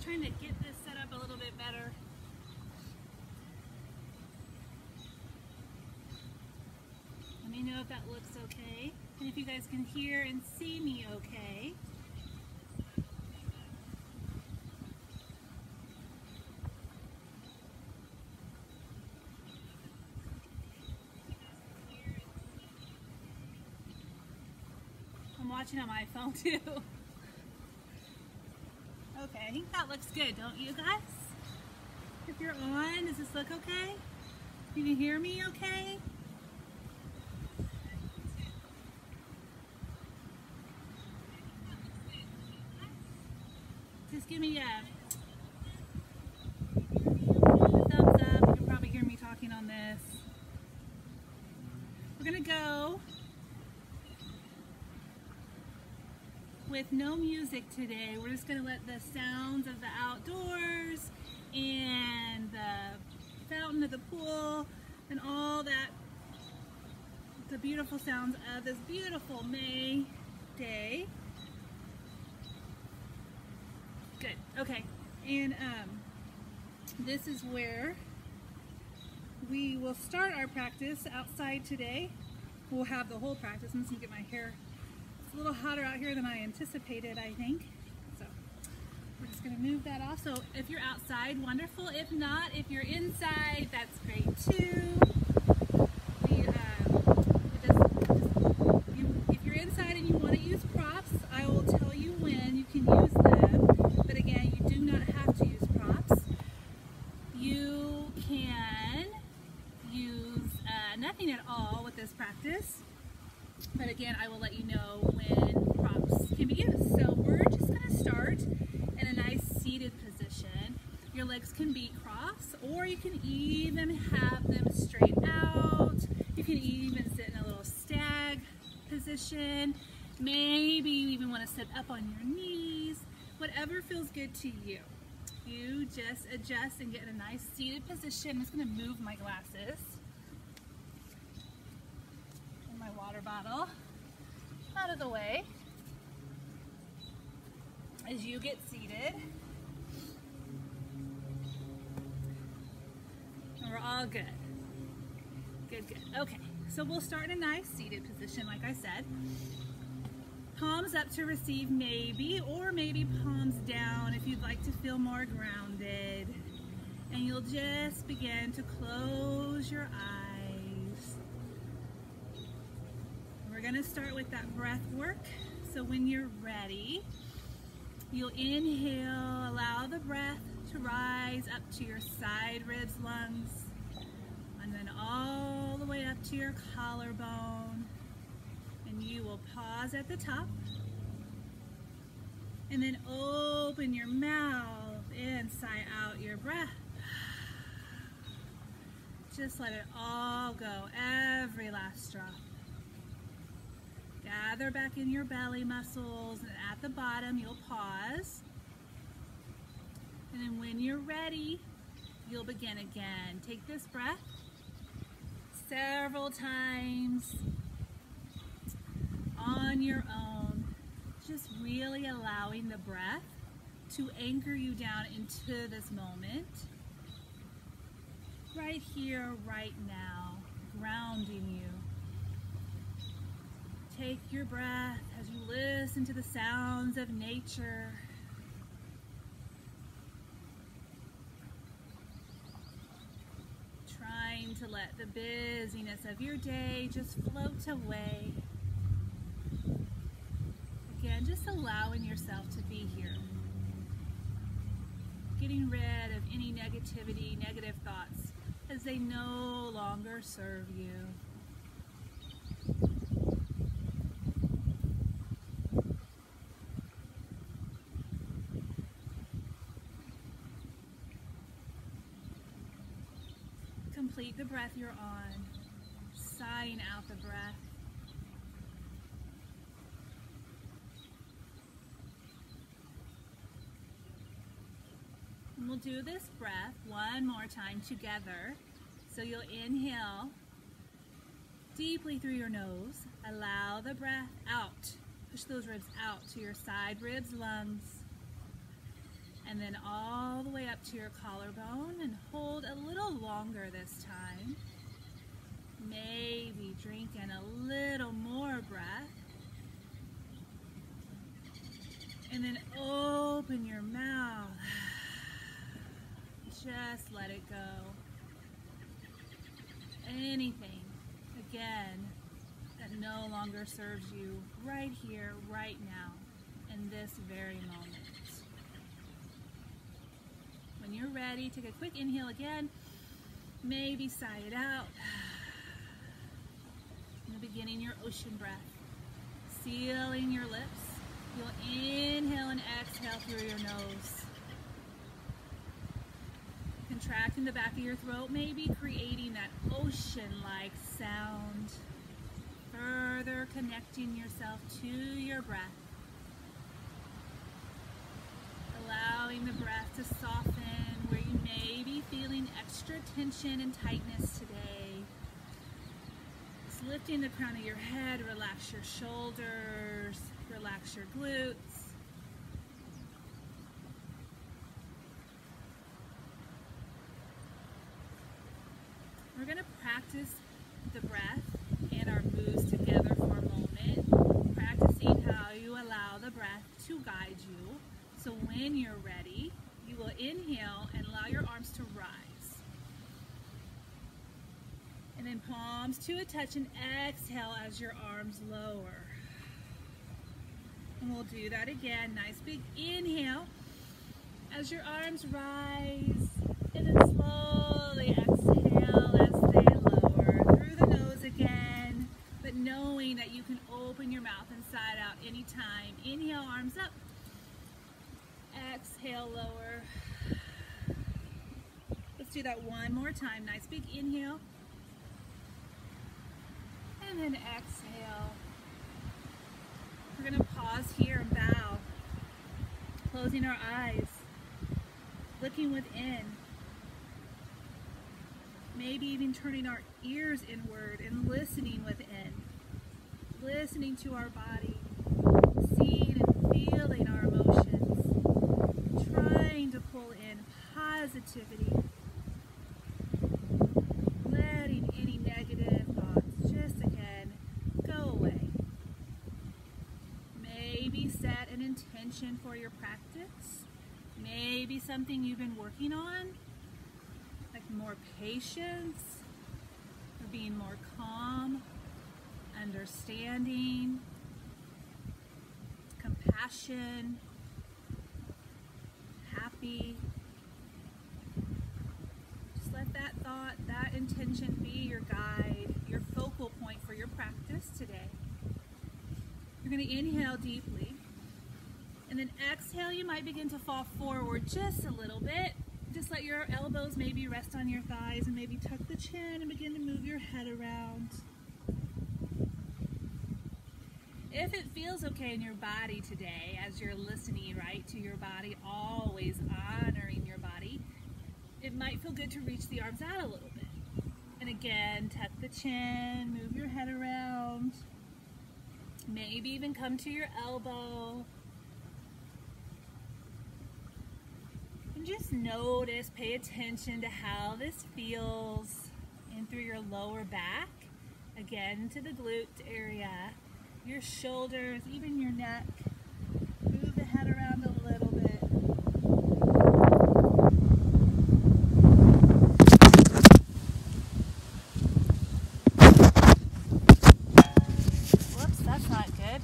trying to get this set up a little bit better. Let me know if that looks okay, and if you guys can hear and see me okay. I'm watching on my phone too. Okay, I think that looks good, don't you guys? If you're on, does this look okay? You can hear me okay? Just give me a thumbs up. You can probably hear me talking on this. We're gonna go with no music today. We're just gonna let the sounds of the outdoors and the fountain of the pool and all that, the beautiful sounds of this beautiful May day. Good, okay. And this is where we will start our practice outside today. We'll have the whole practice. I'm just gonna get my hair. It's a little hotter out here than I anticipated, I think. So we're just gonna move that off. So if you're outside, wonderful. If not, if you're inside, that's great too. If you're inside and you want to use props, I will tell you when you can use them. But again, you do not have to use props. You can use nothing at all with this practice. But again, I will let you know when props can be used. So we're just going to start in a nice seated position. Your legs can be crossed, or you can even have them straight out. You can even sit in a little stag position. Maybe you even want to sit up on your knees. Whatever feels good to you. You just adjust and get in a nice seated position. I'm just going to move my glasses. My water bottle out of the way as you get seated. And we're all good. Good, good. Okay, so we'll start in a nice seated position, like I said. Palms up to receive maybe, or maybe palms down if you'd like to feel more grounded. And you'll just begin to close your eyes. We're going to start with that breath work. So when you're ready, you'll inhale, allow the breath to rise up to your side ribs, lungs, and then all the way up to your collarbone. And you will pause at the top, and then open your mouth and sigh out your breath. Just let it all go, every last drop. Gather back in your belly muscles, and at the bottom you'll pause. And then when you're ready, you'll begin again. Take this breath several times on your own, just really allowing the breath to anchor you down into this moment, right here, right now, grounding you. Take your breath as you listen to the sounds of nature. Trying to let the busyness of your day just float away. Again, just allowing yourself to be here. Getting rid of any negativity, negative thoughts, as they no longer serve you. Complete the breath you're on, sighing out the breath. And we'll do this breath one more time together. So you'll inhale deeply through your nose, allow the breath out, push those ribs out to your side ribs, lungs. And then all the way up to your collarbone, and hold a little longer this time. Maybe drink in a little more breath. And then open your mouth. Just let it go. Anything, again, that no longer serves you right here, right now, in this very moment. When you're ready, take a quick inhale again. Maybe sigh it out. In the beginning, your ocean breath. Sealing your lips. You'll inhale and exhale through your nose. Contracting the back of your throat, maybe creating that ocean-like sound. Further connecting yourself to your breath. Allowing the breath to soften where you may be feeling extra tension and tightness today. Just lifting the crown of your head, relax your shoulders, relax your glutes. We're going to practice the breath and our moves together for a moment, practicing how you allow the breath to guide you. So when you're ready, you will inhale and allow your arms to rise. And then palms to a touch, and exhale as your arms lower. And we'll do that again. Nice big inhale as your arms rise, and then slowly exhale as they lower through the nose again, but knowing that you can open your mouth and side out anytime. Inhale, arms up. Exhale, lower. Let's do that one more time. Nice big inhale. And then exhale. We're going to pause here and bow. Closing our eyes. Looking within. Maybe even turning our ears inward and listening within. Listening to our body. Seeing and feeling our emotions. Trying to pull in positivity. Letting any negative thoughts just again go away. Maybe set an intention for your practice. Maybe something you've been working on, like more patience, or being more calm, understanding, compassion, happy. Just let that thought, that intention be your guide, your focal point for your practice today. You're going to inhale deeply, and then exhale. You might begin to fall forward just a little bit. Just let your elbows maybe rest on your thighs, and maybe tuck the chin and begin to move your head around. If it feels okay in your body today, as you're listening, right, to your body, always honoring your body, it might feel good to reach the arms out a little bit. And again, tuck the chin, move your head around. Maybe even come to your elbow. And just notice, pay attention to how this feels in through your lower back. Again, to the glute area, your shoulders, even your neck. Move the head around a little bit. Whoops, that's not good.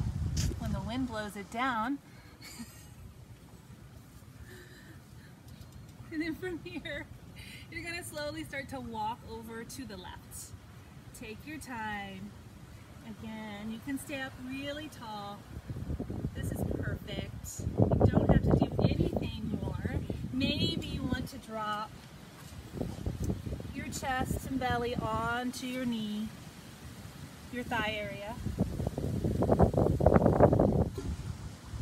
When the wind blows it down. And then from here, you're going to slowly start to walk over to the left. Take your time. Again, you can stay up really tall. This is perfect. You don't have to do anything more. Maybe you want to drop your chest and belly onto your knee, your thigh area.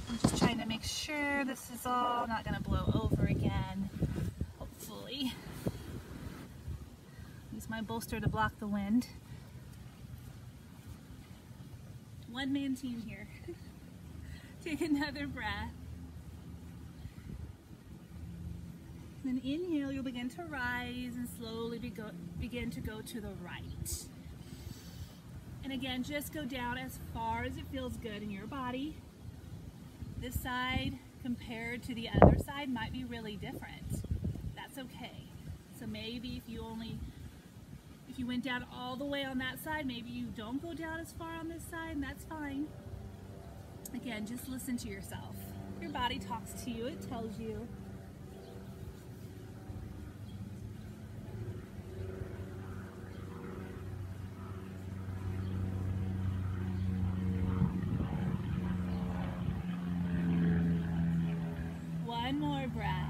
I'm just trying to make sure this is all not going to blow over again. Hopefully. Use my bolster to block the wind. One-man team here. Take another breath. Then inhale, you'll begin to rise and slowly begin to go to the right. And again, just go down as far as it feels good in your body. This side compared to the other side might be really different. That's okay. So maybe if you went down all the way on that side, maybe you don't go down as far on this side, and that's fine. Again, just listen to yourself. Your body talks to you, it tells you. One more breath.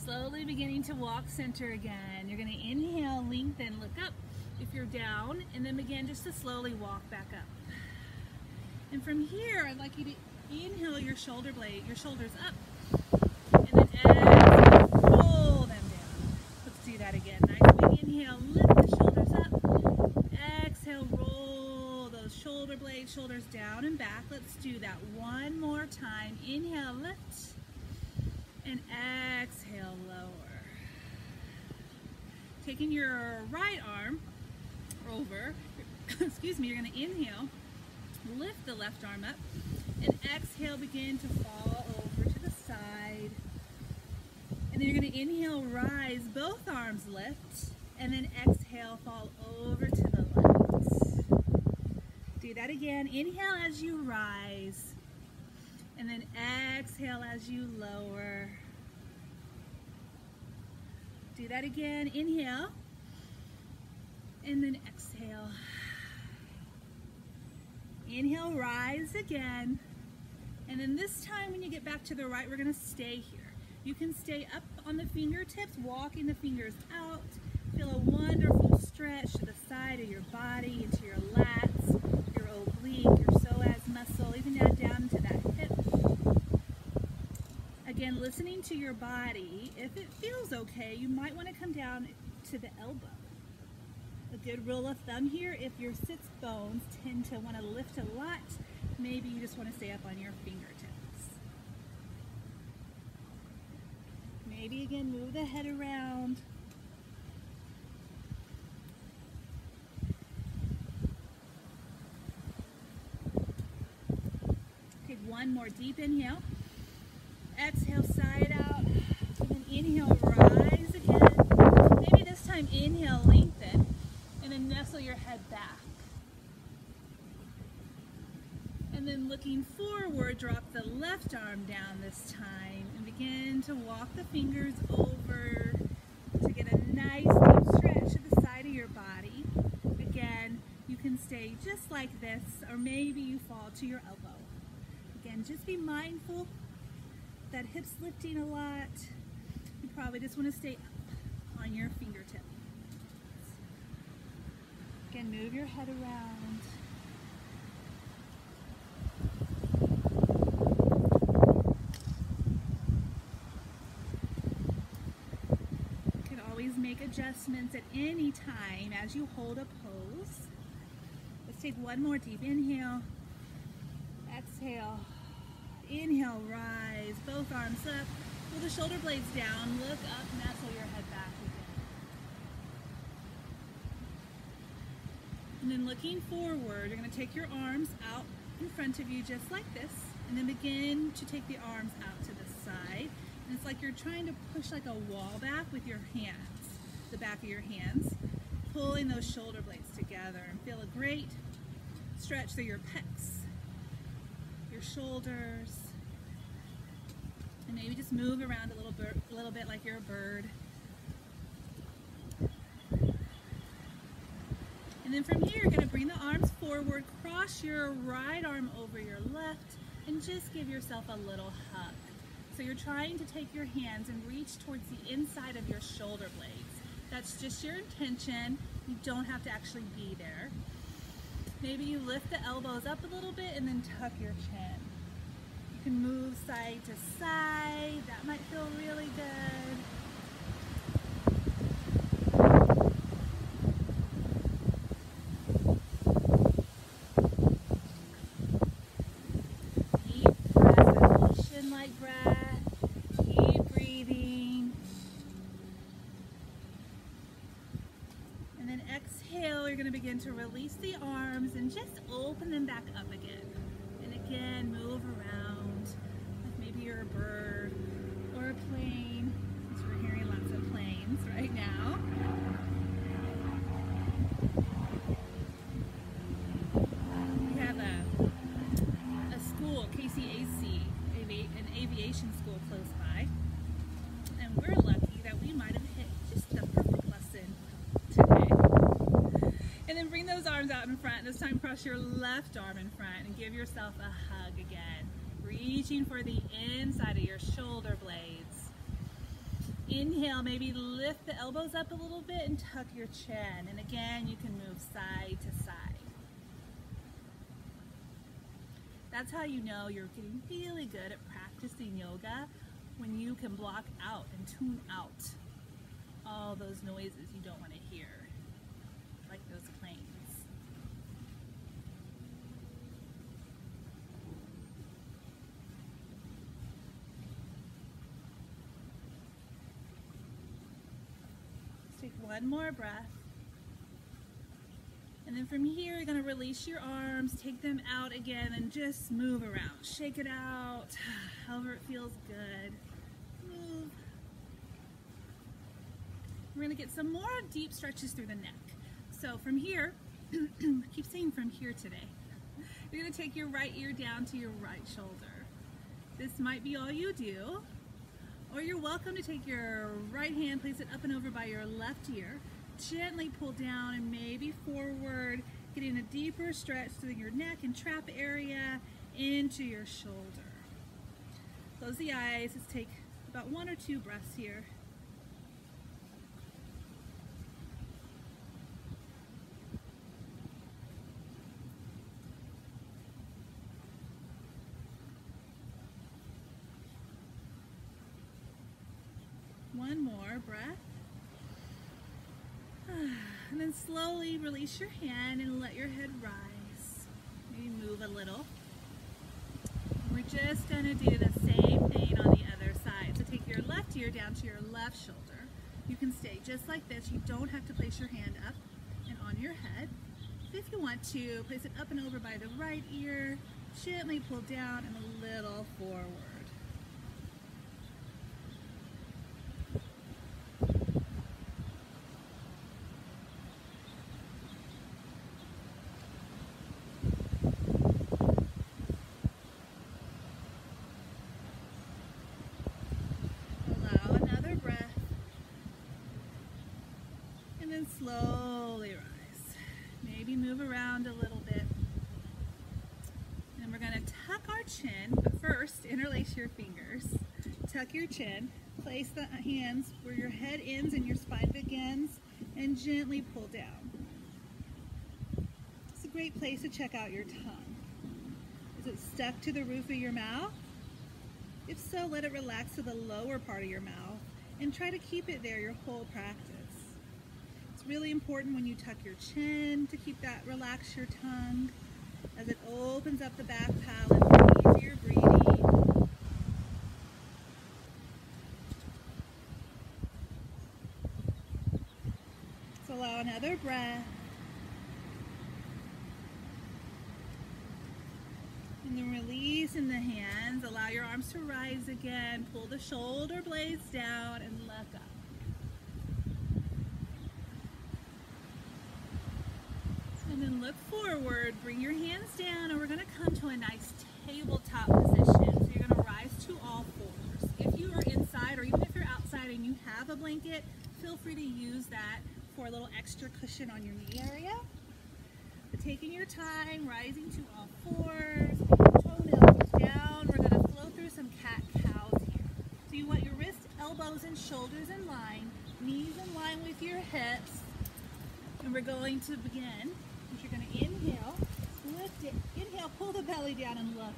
Slowly beginning to walk center again. You're going to inhale, lengthen, look up if you're down, and then begin just to slowly walk back up. And from here, I'd like you to inhale your shoulders up, and then exhale, roll them down. Let's do that again. Nice big inhale, lift the shoulders up. Exhale, roll those shoulders down and back. Let's do that one more time. Inhale, lift, and exhale, lower. Taking your right arm over, excuse me, you're going to inhale, lift the left arm up, and exhale, begin to fall over to the side. And then you're going to inhale, rise, both arms lift, and then exhale, fall over to the left. Do that again. Inhale as you rise, and then exhale as you lower. Do that again. Inhale, and then exhale. Inhale, rise again. And then this time when you get back to the right, we're going to stay here. You can stay up on the fingertips, walking the fingers out. Feel a wonderful stretch to the side of your body, into your lats, your oblique, your psoas muscle, even down to that hip. Again, listening to your body. If it feels okay, you might want to come down to the elbow. A good rule of thumb here, if your sits bones tend to want to lift a lot, maybe you just want to stay up on your fingertips. Maybe again, move the head around. Take one more deep inhale. Exhale, side out. And then inhale, rise again. Maybe this time inhale, lengthen. And then nestle your head back. And then looking forward, drop the left arm down this time and begin to walk the fingers over to get a nice deep stretch to the side of your body. Again, you can stay just like this, or maybe you fall to your elbow. Again, just be mindful that hips lifting a lot. You probably just want to stay up on your fingertip. Again, move your head around. You can always make adjustments at any time as you hold a pose. Let's take one more deep inhale. Exhale. Inhale, rise. Both arms up. Pull the shoulder blades down. Look up, nestle your head back again. And then looking forward, you're going to take your arms out in front of you just like this, and then begin to take the arms out to the side. And it's like you're trying to push like a wall back with your hands, the back of your hands, pulling those shoulder blades together, and feel a great stretch through your pecs, your shoulders, and maybe just move around a little bit like you're a bird. And then from here, you're going to bring the arms forward, cross your right arm over your left, and just give yourself a little hug. So you're trying to take your hands and reach towards the inside of your shoulder blades. That's just your intention. You don't have to actually be there. Maybe you lift the elbows up a little bit and then tuck your chin. You can move side to side. That might feel really good. Deep breath, an ocean-like breath. Keep begin to release the arms and just open them back up again. And again, move around, like maybe you're a bird or a plane, since we're hearing lots of planes right now. We have a school, KCAC, an aviation school close by, and we're lucky that we might have hit just the perfect lesson today. And then bring those arms out in front. This time cross your left arm in front and give yourself a hug again, reaching for the inside of your shoulder blades. Inhale, maybe lift the elbows up a little bit and tuck your chin. And again, you can move side to side. That's how you know you're getting really good at practicing yoga, when you can block out and tune out all those noises you don't want to hear, like those planes. Let's take one more breath. And then from here, you're going to release your arms, take them out again, and just move around. Shake it out, however it feels good. Move. We're going to get some more deep stretches through the neck. So from here, I keep saying from here today, you're going to take your right ear down to your right shoulder. This might be all you do, or you're welcome to take your right hand, place it up and over by your left ear, gently pull down and maybe forward, getting a deeper stretch through your neck and trap area into your shoulder. Close the eyes. Let's take about 1 or 2 breaths here. One more breath. And then slowly release your hand and let your head rise. Maybe move a little. And we're just going to do the same thing on the other side. So take your left ear down to your left shoulder. You can stay just like this. You don't have to place your hand up and on your head. If you want to, place it up and over by the right ear. Gently pull down and a little forward. Slowly rise. Maybe move around a little bit. And we're going to tuck our chin, but first interlace your fingers. Tuck your chin. Place the hands where your head ends and your spine begins, and gently pull down. It's a great place to check out your tongue. Is it stuck to the roof of your mouth? If so, let it relax to the lower part of your mouth and try to keep it there your whole practice. It's really important when you tuck your chin to keep that, relax your tongue as it opens up the back palate for easier breathing. So allow another breath. And then release in the hands. Allow your arms to rise again. Pull the shoulder blades down and look up. And then look forward, bring your hands down, and we're going to come to a nice tabletop position. So you're going to rise to all fours. If you are inside, or even if you're outside and you have a blanket, feel free to use that for a little extra cushion on your knee area. But taking your time, rising to all fours, toenails down, we're going to flow through some cat-cows here. So you want your wrists, elbows, and shoulders in line, knees in line with your hips, and we're going to begin. You're going to inhale, lift it, inhale, pull the belly down and look.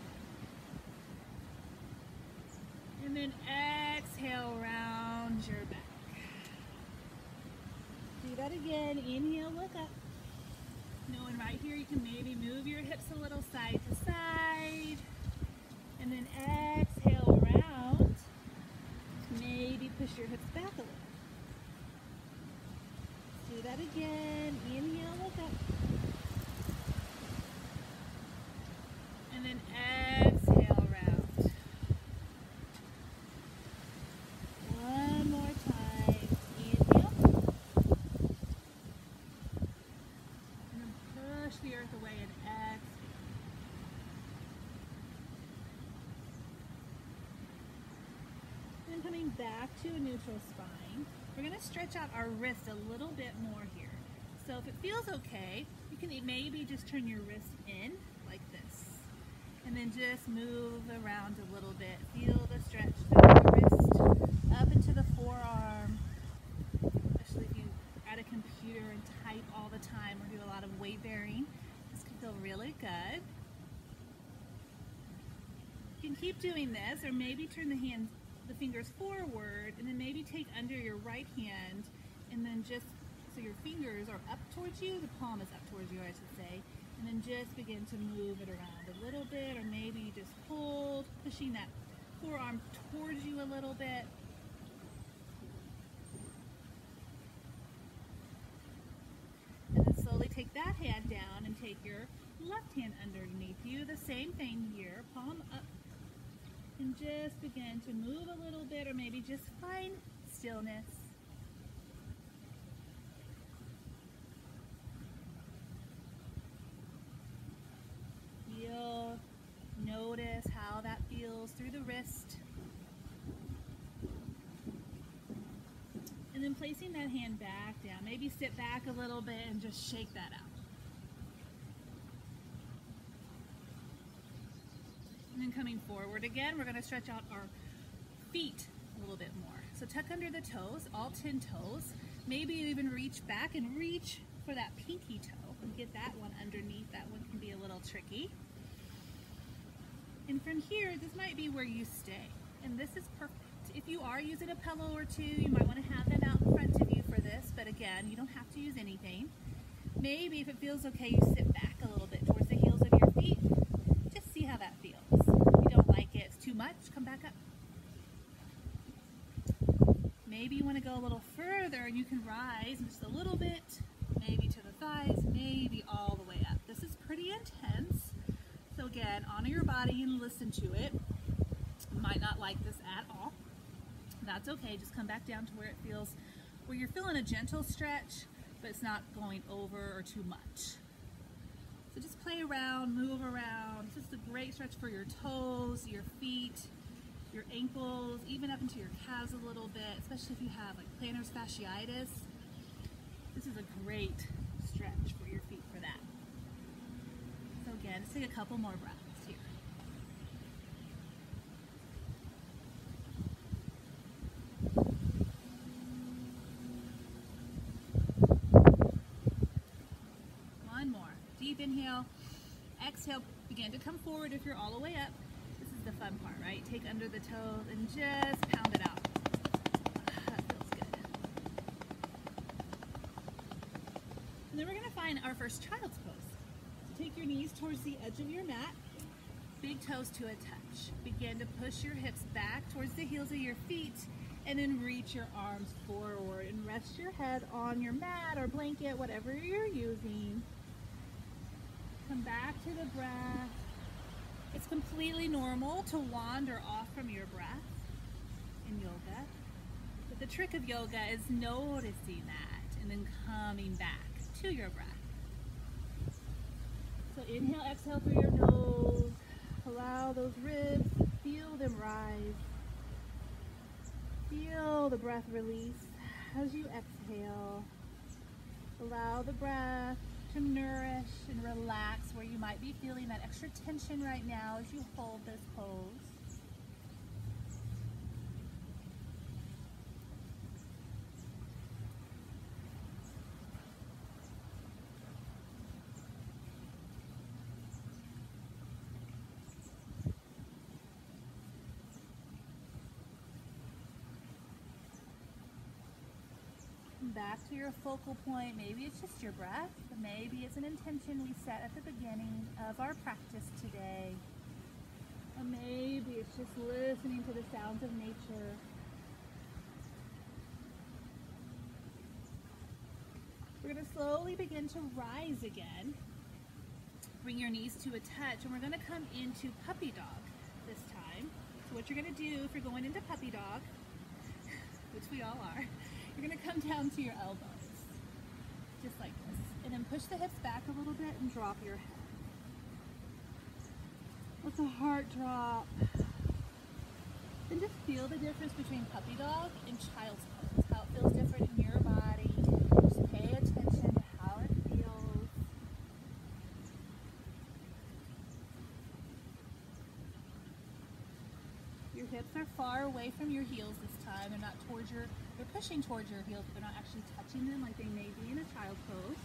And then exhale, round your back. Do that again, inhale, look up. Knowing right here you can maybe move your hips a little side to side. And then exhale, round. Maybe push your hips back a little. Do that again, inhale, look up. up. And then exhale, round. One more time. Inhale. And then push the earth away and exhale. Then coming back to a neutral spine, we're going to stretch out our wrist a little bit more here. So if it feels okay, you can maybe just turn your wrist in like this. And then just move around a little bit. Feel the stretch through the wrist, up into the forearm. Especially if you're at a computer and type all the time or do a lot of weight bearing. This can feel really good. You can keep doing this, or maybe turn the fingers forward, and then maybe take under your right hand, and then just, so your fingers are up towards you, the palm is up towards you, I should say, and then just begin to move it around a little bit, or maybe just hold, pushing that forearm towards you a little bit. And then slowly take that hand down and take your left hand underneath you. The same thing here, palm up. And just begin to move a little bit, or maybe just find stillness. Feel, notice how that feels through the wrist. And then placing that hand back down. Maybe sit back a little bit and just shake that out. And then coming forward again, we're going to stretch out our feet a little bit more. So tuck under the toes, all 10 toes. Maybe even reach back and reach for that pinky toe and get that one underneath. That one can be a little tricky. And from here, this might be where you stay. And this is perfect. If you are using a pillow or two, you might want to have them out in front of you for this. But again, you don't have to use anything. Maybe if it feels okay, you sit back a little bit towards the heels of your feet. Just see how that feels. If you don't like it, it's too much, come back up. Maybe you want to go a little further and you can rise just a little bit, maybe to the thighs, maybe all the way up. This is pretty intense. So again, honor your body and listen to it. You might not like this at all. That's okay, just come back down to where it feels, where you're feeling a gentle stretch, but it's not going over or too much. So just play around, move around. It's just a great stretch for your toes, your feet, your ankles, even up into your calves a little bit, especially if you have like plantar fasciitis. This is a great stretch for your feet for that. So again, let's take a couple more breaths here. One more. Deep inhale. Exhale, begin to come forward if you're all the way up. This is the fun part, right? Take under the toes and just pound it out. That feels good. And then we're going to find our first child's pose. So take your knees towards the edge of your mat. Big toes to a touch. Begin to push your hips back towards the heels of your feet, and then reach your arms forward and rest your head on your mat or blanket, whatever you're using. Come back to the breath. It's completely normal to wander off from your breath in yoga. But the trick of yoga is noticing that and then coming back to your breath. So inhale, exhale through your nose. Allow those ribs, feel them rise. Feel the breath release as you exhale. Allow the breath to nourish and relax where you might be feeling that extra tension right now as you hold this pose. Back to your focal point. Maybe it's just your breath, but maybe it's an intention we set at the beginning of our practice today. Or maybe it's just listening to the sounds of nature. We're going to slowly begin to rise again. Bring your knees to a touch, and we're going to come into puppy dog this time. So what you're going to do if you're going into puppy dog, which we all are, you're going to come down to your elbows, just like this. And then push the hips back a little bit and drop your head. Let the heart drop. And just feel the difference between puppy dog and child's pose, how it feels different in your body. Just pay attention to how it feels. Your hips are far away from your heels this time. They're not towards your, they're pushing towards your heels, but they're not actually touching them like they may be in a child pose.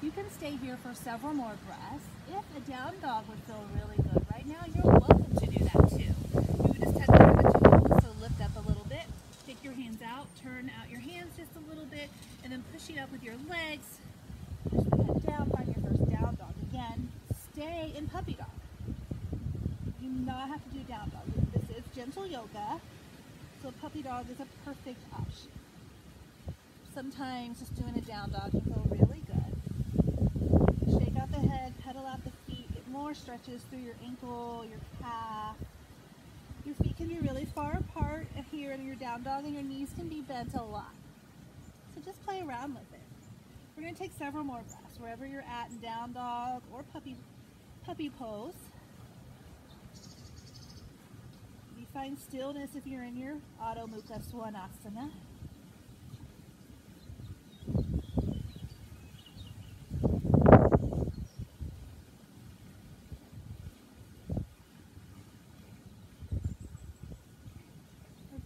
You can stay here for several more breaths. If a down dog would feel really good right now, you're welcome to do that too. You would just touch your toes, so lift up a little bit, take your hands out, turn out your hands just a little bit, and then push it up with your legs. Push the head down, find your first down dog. Again, stay in puppy dog. You do not have to do down dog. This is gentle yoga, so puppy dog is a perfect option. Sometimes just doing a down dog can feel really good. Shake out the head, pedal out the feet, get more stretches through your ankle, your calf. Your feet can be really far apart here in your down dog, and your knees can be bent a lot. So just play around with it. We're going to take several more breaths wherever you're at in down dog or puppy pose. You find stillness if you're in your Adho Mukha Svanasana.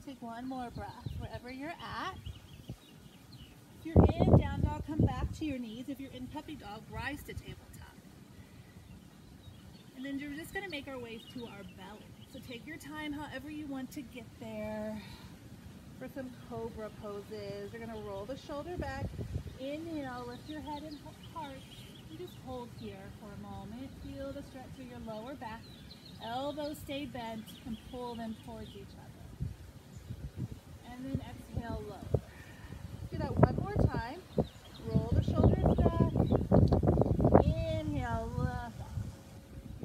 Take one more breath wherever you're at. If you're in down dog, come back to your knees. If you're in puppy dog, rise to tabletop. And then we're just going to make our way to our belly. So take your time however you want to get there. For some cobra poses, you're going to roll the shoulder back. Inhale, lift your head and heart. And just hold here for a moment. Feel the stretch through your lower back. Elbows stay bent and pull them towards each other. And then exhale, lower. Do that one more time. Roll the shoulders back. Inhale, lift up.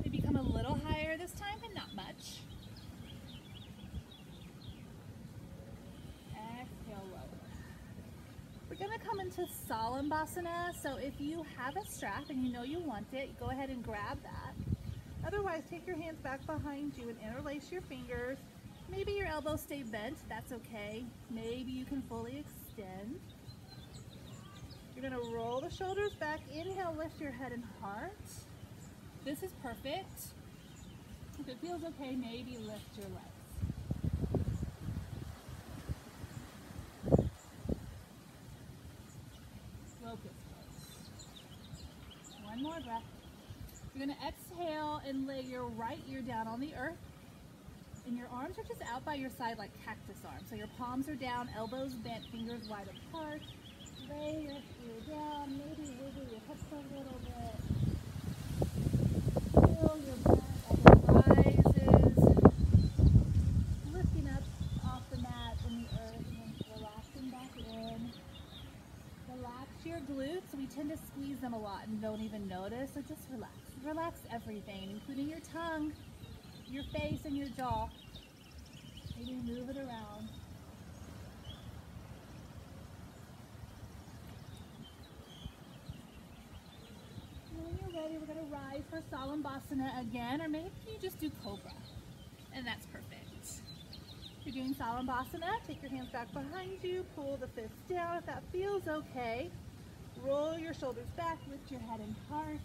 Maybe come a little higher this time, but not much. Exhale, lower. We're going to come into Salambasana. So if you have a strap and you know you want it, go ahead and grab that. Otherwise, take your hands back behind you and interlace your fingers. Maybe your elbows stay bent, that's okay. Maybe you can fully extend. You're going to roll the shoulders back. Inhale, lift your head and heart. This is perfect. If it feels okay, maybe lift your legs. Locust pose. One more breath. You're going to exhale and lay your right ear down on the earth. And your arms are just out by your side like cactus arms. So your palms are down, elbows bent, fingers wide apart. Lay your ear down, maybe wiggle your hips a little bit. Feel your breath as it rises. Lifting up off the mat in the earth and then relaxing back in. Relax your glutes. We tend to squeeze them a lot and don't even notice, so just relax. Relax everything, including your tongue, your face, and your jaw. Maybe move it around. And when you're ready, we're going to rise for Salambasana again, or maybe you just do Cobra, and that's perfect. If you're doing Salambasana, take your hands back behind you, pull the fists down if that feels okay. Roll your shoulders back, lift your head and heart,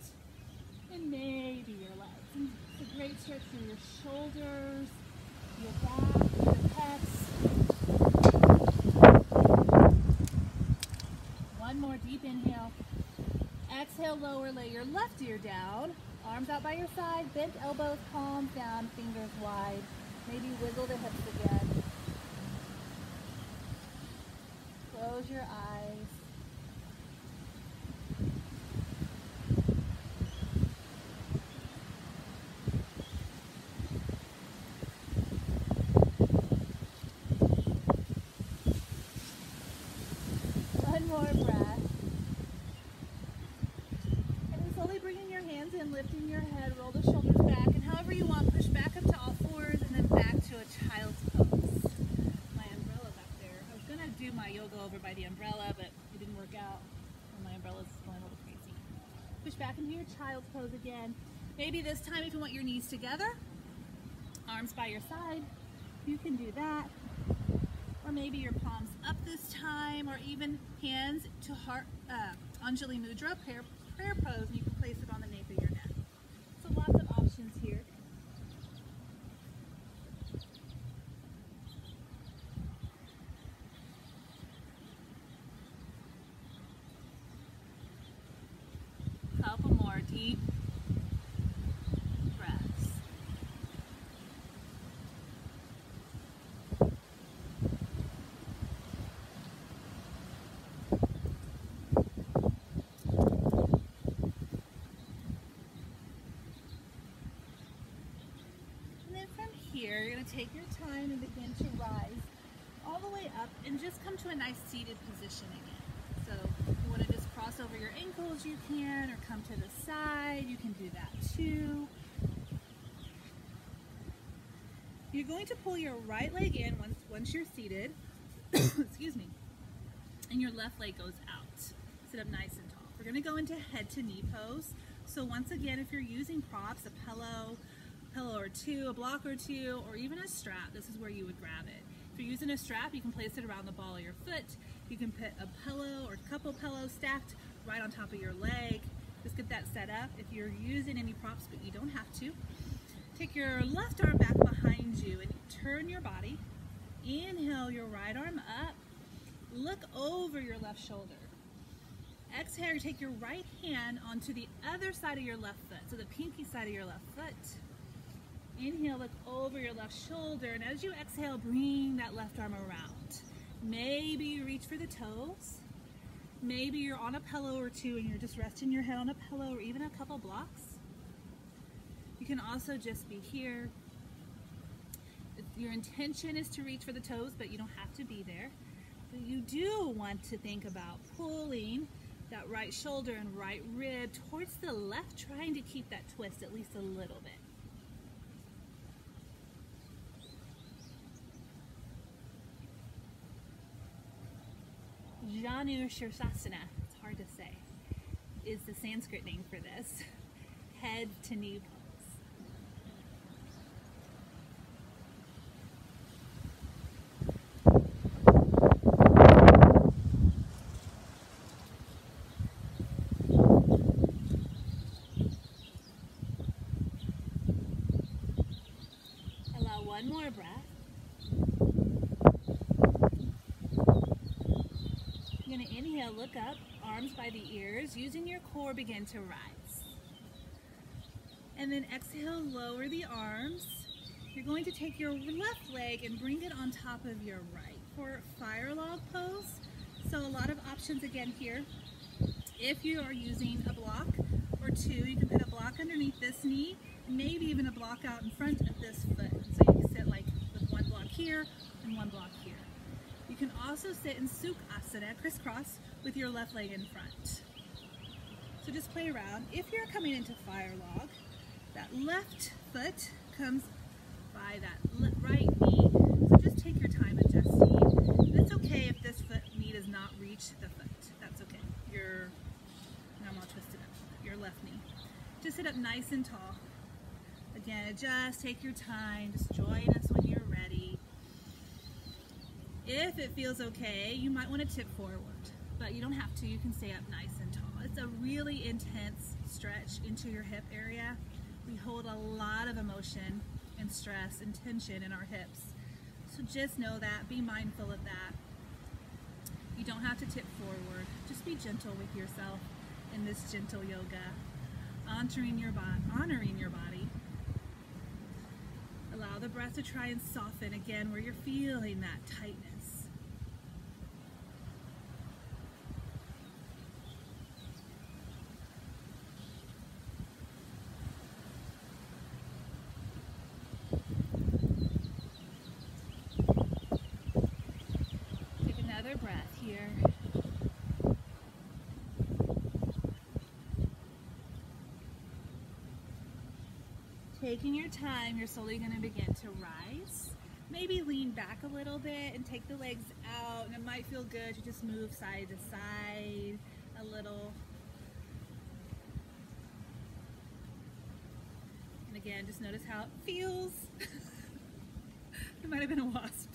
and maybe your legs. It's a great stretch through your shoulders, your back, your pecs. One more deep inhale. Exhale, lower, lay your left ear down. Arms out by your side, bent elbows, palms down, fingers wide. Maybe wiggle the hips again. Close your eyes. One more breath. over by the umbrella, but it didn't work out. And my umbrella's going a little crazy. Push back into your child's pose again. Maybe this time if you want your knees together, arms by your side, you can do that. Or maybe your palms up this time, or even hands to heart, Anjali Mudra, prayer pose, and you can place it on the nape of your neck. So lots of options here. Couple more deep breaths. And then from here, you're going to take your time and begin to rise all the way up and just come to a nice seated position again. So if you want to just cross over your ankles, you can, or come to the side, you can do that too. You're going to pull your right leg in once you're seated, excuse me, and your left leg goes out. Sit up nice and tall. We're going to go into head to knee pose. So once again, if you're using props, a pillow or two, a block or two, or even a strap, this is where you would grab it. If you're using a strap, you can place it around the ball of your foot. You can put a pillow or a couple pillows stacked right on top of your leg. Just get that set up. If you're using any props, but you don't have to, take your left arm back behind you and turn your body. Inhale your right arm up. Look over your left shoulder. Exhale, take your right hand onto the other side of your left foot, so the pinky side of your left foot. Inhale, look over your left shoulder, and as you exhale, bring that left arm around. Maybe you reach for the toes. Maybe you're on a pillow or two and you're just resting your head on a pillow or even a couple blocks. You can also just be here. Your intention is to reach for the toes, but you don't have to be there. But you do want to think about pulling that right shoulder and right rib towards the left, trying to keep that twist at least a little bit. Janu Shirsasana, it's hard to say, is the Sanskrit name for this. Head to knee pose. Allow one more breath. You're going to inhale, look up, arms by the ears. Using your core, begin to rise. And then exhale, lower the arms. You're going to take your left leg and bring it on top of your right for fire log pose. So a lot of options again here. If you are using a block or two, you can put a block underneath this knee, maybe even a block out in front of this foot. So you can sit like with one block here and one block here. You can also sit in Sukhasana, crisscross, with your left leg in front. So just play around. If you're coming into fire log, that left foot comes by that right knee. So just take your time adjusting. And it's okay if this foot knee does not reach the foot. That's okay. Now I'm all twisted up. Your left knee. Just sit up nice and tall. Again, adjust, take your time. Just join us when you're ready. If it feels okay, you might want to tip forward, but you don't have to. You can stay up nice and tall. It's a really intense stretch into your hip area. We hold a lot of emotion and stress and tension in our hips. So just know that, be mindful of that. You don't have to tip forward. Just be gentle with yourself in this gentle yoga, honoring your body. Allow the breath to try and soften again where you're feeling that tightness. Take another breath here. Taking your time, you're slowly going to begin to rise. maybe lean back a little bit and take the legs out, and it might feel good to just move side to side a little. And again, just notice how it feels. It might have been a wasp.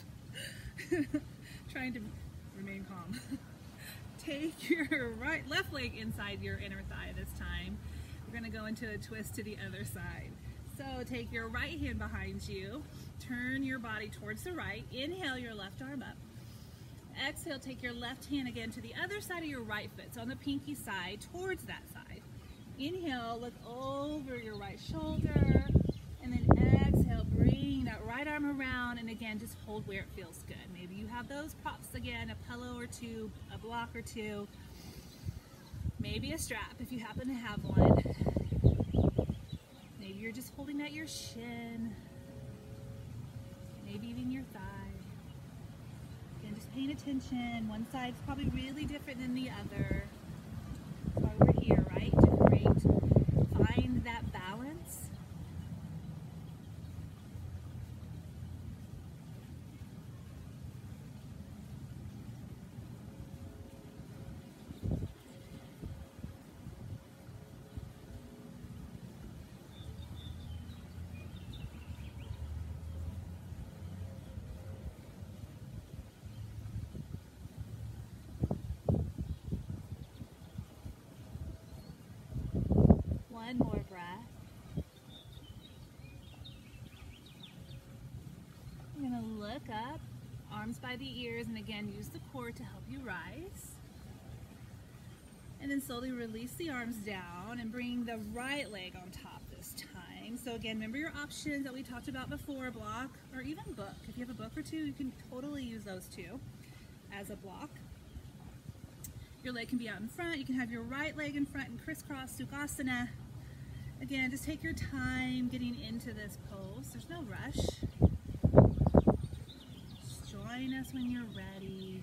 Trying to remain calm. Take your left leg inside your inner thigh this time. We're going to go into a twist to the other side. So take your right hand behind you, turn your body towards the right, inhale your left arm up. Exhale, take your left hand again to the other side of your right foot, so on the pinky side, towards that side. Inhale, look over your right shoulder, and then exhale, bring that right arm around, and again, just hold where it feels good. Maybe you have those props again, a pillow or two, a block or two, maybe a strap if you happen to have one. Maybe you're just holding at your shin, maybe even your thigh. Again, just paying attention. One side's probably really different than the other. That's why we're here, right? To find that balance. One more breath. You're going to look up, arms by the ears, and again use the core to help you rise. And then slowly release the arms down and bring the right leg on top this time. So again, remember your options that we talked about before, block or even book. If you have a book or two, you can totally use those too as a block. Your leg can be out in front. You can have your right leg in front and crisscross Sukhasana. Again, just take your time getting into this pose. There's no rush. Just join us when you're ready.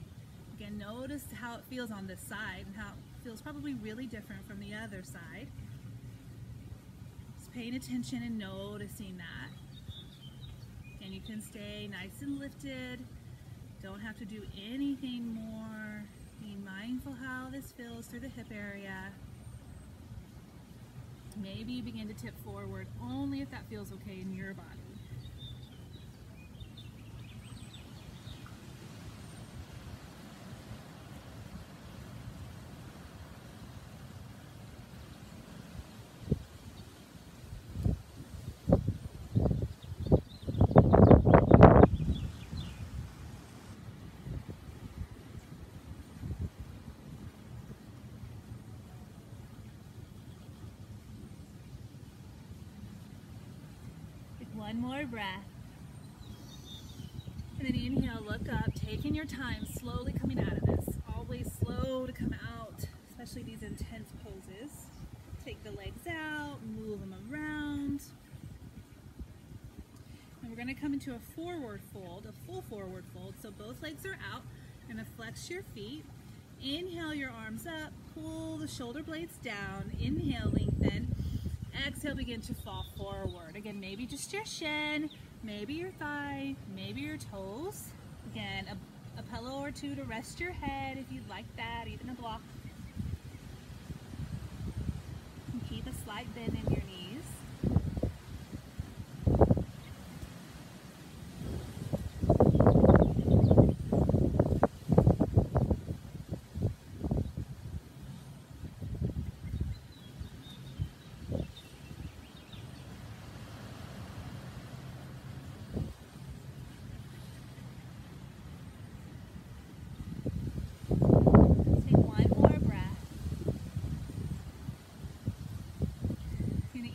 Again, notice how it feels on this side and how it feels probably really different from the other side. Just paying attention and noticing that. And you can stay nice and lifted. Don't have to do anything more. Being mindful how this feels through the hip area. Maybe you begin to tip forward only if that feels okay in your body. One more breath. And then inhale, look up, taking your time, slowly coming out of this. Always slow to come out, especially these intense poses. Take the legs out, move them around. And we're going to come into a forward fold, a full forward fold. So both legs are out. You're going to flex your feet. Inhale your arms up, pull the shoulder blades down. Inhale, lengthen. Exhale, begin to fall forward. Again, maybe just your shin, maybe your thigh, maybe your toes. Again, a pillow or two to rest your head if you'd like that, even a block. And keep a slight bend in your knees.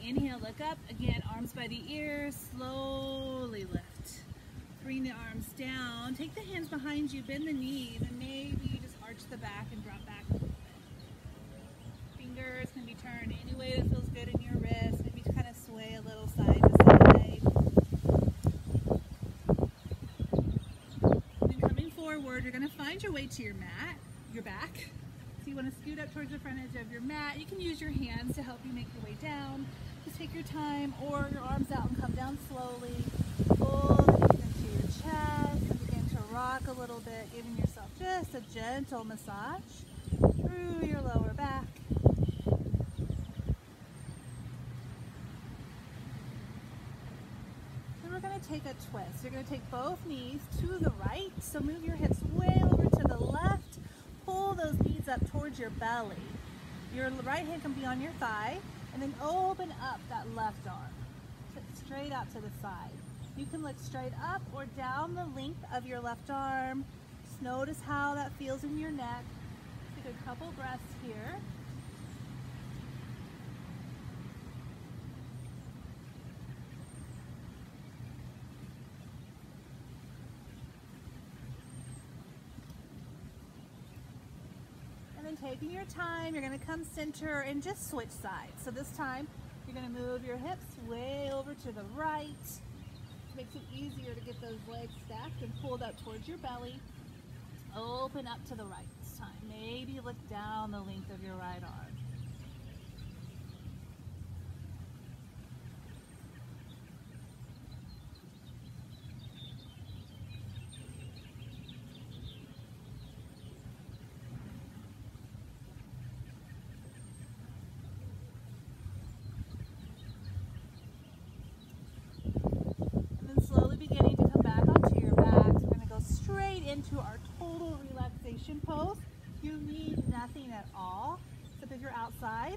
Inhale, look up. Again, arms by the ears, slowly lift. Bring the arms down. Take the hands behind you, bend the knees, and maybe you just arch the back and drop back a little bit. Fingers can be turned any way that feels good in your wrist. Maybe kind of sway a little side to side. And then coming forward, you're going to find your way to your mat, your back. So you want to scoot up towards the front edge of your mat. You can use your hands to help you make your way down. Just take your time, or your arms out and come down slowly. Pull the knees into your chest and begin to rock a little bit, giving yourself just a gentle massage through your lower back. Then we're going to take a twist. You're going to take both knees to the right, so move your hips way over to the left. Pull those knees up towards your belly. Your right hand can be on your thigh, and then open up that left arm straight out to the side. You can look straight up or down the length of your left arm. Just notice how that feels in your neck. Take a couple breaths here. And then taking your time, you're going to come center and just switch sides. So this time, you're going to move your hips way over to the right. It makes it easier to get those legs stacked and pulled up towards your belly. Open up to the right this time. Maybe look down the length of your right arm. Into our total relaxation pose. You need nothing at all, except if you're outside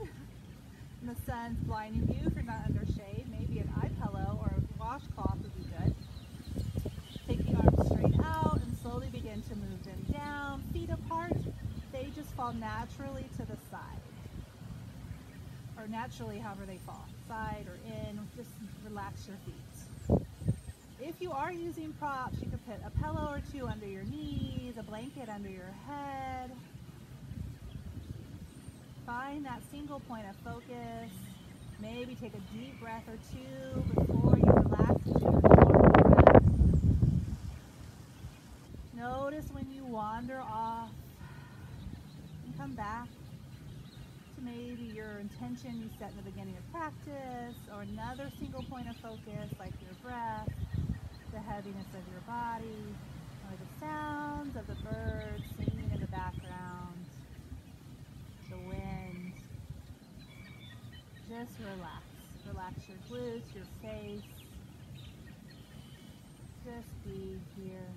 and the sun's blinding you. If you're not under shade, maybe an eye pillow or a washcloth would be good. Take the arms straight out and slowly begin to move them down. Feet apart, they just fall naturally to the side. Or naturally, however they fall. Side or in, just relax your feet. If you are using props, you could put a pillow or two under your knees, a blanket under your head. Find that single point of focus. Maybe take a deep breath or two before you relax into your normal breath. Notice when you wander off and come back to maybe your intention you set in the beginning of practice, or another single point of focus like your breath, the heaviness of your body, or the sounds of the birds singing in the background, the wind. Just relax. Relax your glutes, your face. Just be here.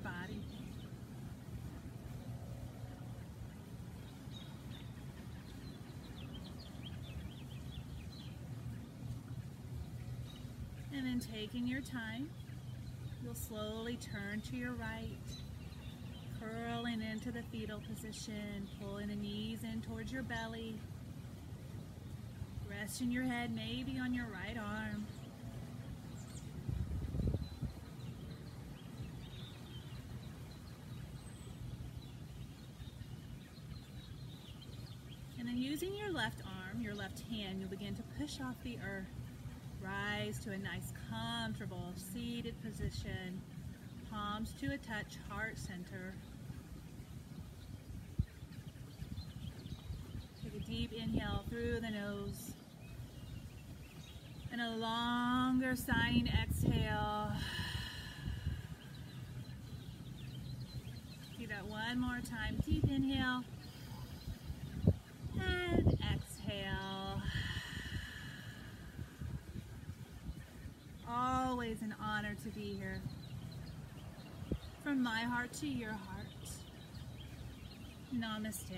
your body. And then taking your time, you'll slowly turn to your right, curling into the fetal position, pulling the knees in towards your belly, resting your head maybe on your right arm. And then using your left arm, your left hand, you'll begin to push off the earth. Rise to a nice, comfortable, seated position. Palms to a touch, heart center. Take a deep inhale through the nose. And a longer sighing exhale. Do that one more time. Deep inhale. And exhale. Always an honor to be here. From my heart to your heart. Namaste.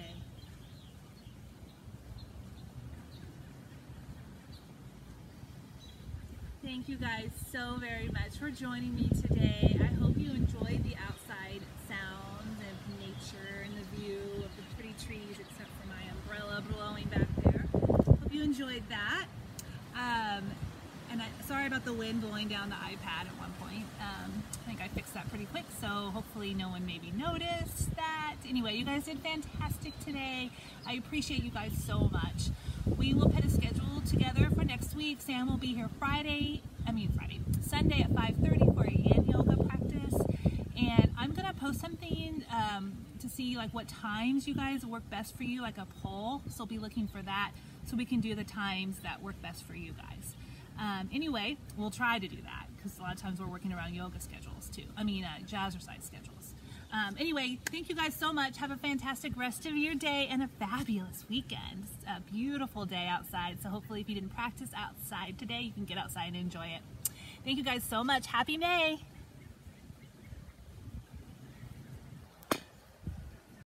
Thank you guys so very much for joining me today. I hope you enjoyed the outside sounds and nature and the view of the pretty trees, except for my umbrella blowing back there. Hope you enjoyed that. And sorry about the wind blowing down the iPad at one point. I think I fixed that pretty quick, so hopefully no one maybe noticed that. Anyway, you guys did fantastic today. I appreciate you guys so much. We will put a schedule together for next week. Sam will be here Sunday at 5:30 for a yin yoga practice. And I'm gonna post something to see like what times you guys work best for you, like a poll. So be looking for that so we can do the times that work best for you guys. Anyway, we'll try to do that because a lot of times we're working around yoga schedules too. Jazzercise schedules. Anyway, thank you guys so much. Have a fantastic rest of your day and a fabulous weekend. It's a beautiful day outside, so hopefully if you didn't practice outside today, you can get outside and enjoy it. Thank you guys so much. Happy May!